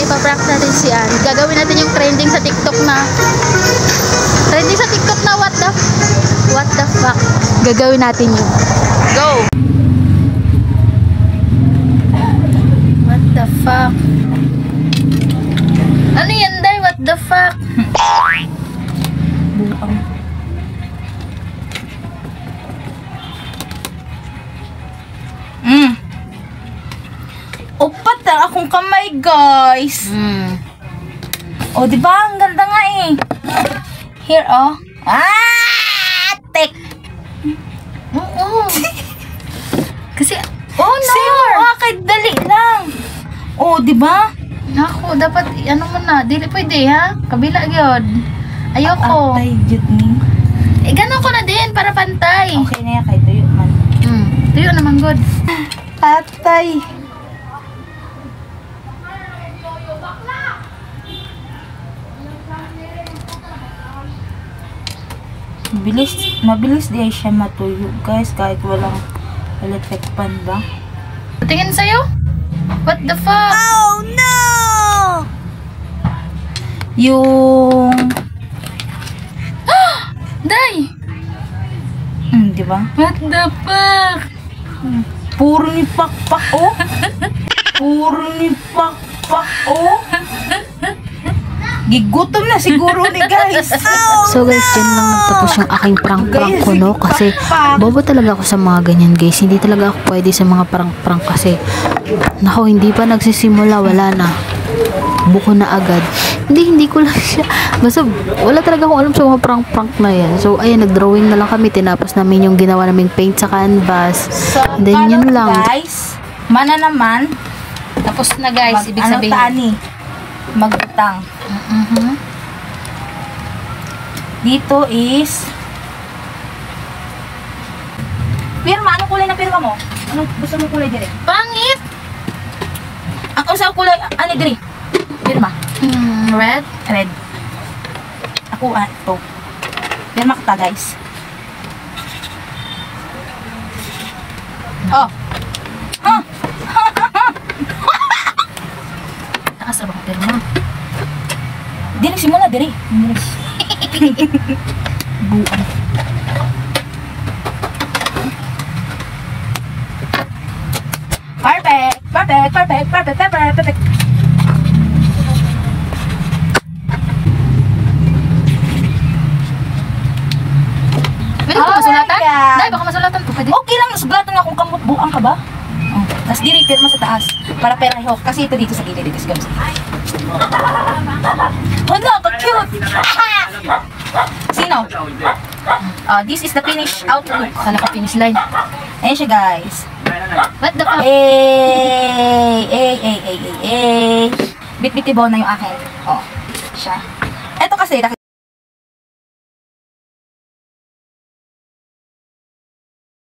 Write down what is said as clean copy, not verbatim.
ipaprank natin si Ann. Gagawin natin yung trending sa TikTok na what the fuck. Gagawin natin yun. Go! What the fuck? Ano yan, Day? What the fuck? Buang. Upat ang akong kamay, guys. O, diba? Ang ganda nga eh. Here, oh. Tek. Oo. Kasi, oh no! Sa'yo, kahit dali lang. O, diba? Naku, dapat, ano mo na, dili pwede ha? Kabila yun. Ayoko. Atay, jud ni. Ganon ko na din, para pantay. Okay na yan, kahit tuyo man. Tuyo naman, good. Atay. Mabilis di siya matuyo, guys, kahit walang electric pan ba. Tingin sa'yo? What the fuck? Oh no! Yung Day! di ba? What the fuck? Puro ni pakpak, oh. Puro ni pakpak, oh. Gigutom na siguro ni guys. So guys, dyan lang nagtapos yung aking prank ko, no? Kasi bobo talaga ako sa mga ganyan, guys. Hindi talaga ako pwede sa mga prank kasi nako, hindi pa nagsisimula, wala na. Buko na agad. Hindi ko lang siya. Basta wala talaga akong alam sa mga prank na yan. So ayan, nag-drawing na lang kami. Tinapos namin yung ginawa naming paint sa canvas. So, and then yun lang. Guys, mana naman. Tapos na, guys. Ibig sabihin. Tani? Magutang. Dito is pirma. Anong kulay na pirma mo? Anong gusto mong kulay dire? Pangit! Ang usang kulay, ano dire? Pirma. Red? Red. Ako, ito. Pirma kita, guys. Oh. Huh? Takas na ba pirma? Dili, simula dire. Buang. Perfect. Pwede ko masulatan? Day, baka masulatan ko. Pwede? Okay lang, suglatan nga kung kamot buang ka ba? Oh. Tapos diri, pirma sa taas. Para pereho. Kasi ito dito sa gilid. Hala, ka-cute! Sino? This is the finished outlook. Kala ka finish line. Ayan siya, guys. What the fuck? Bit-bitibaw na yung akin. Oh, siya. Ito kasi,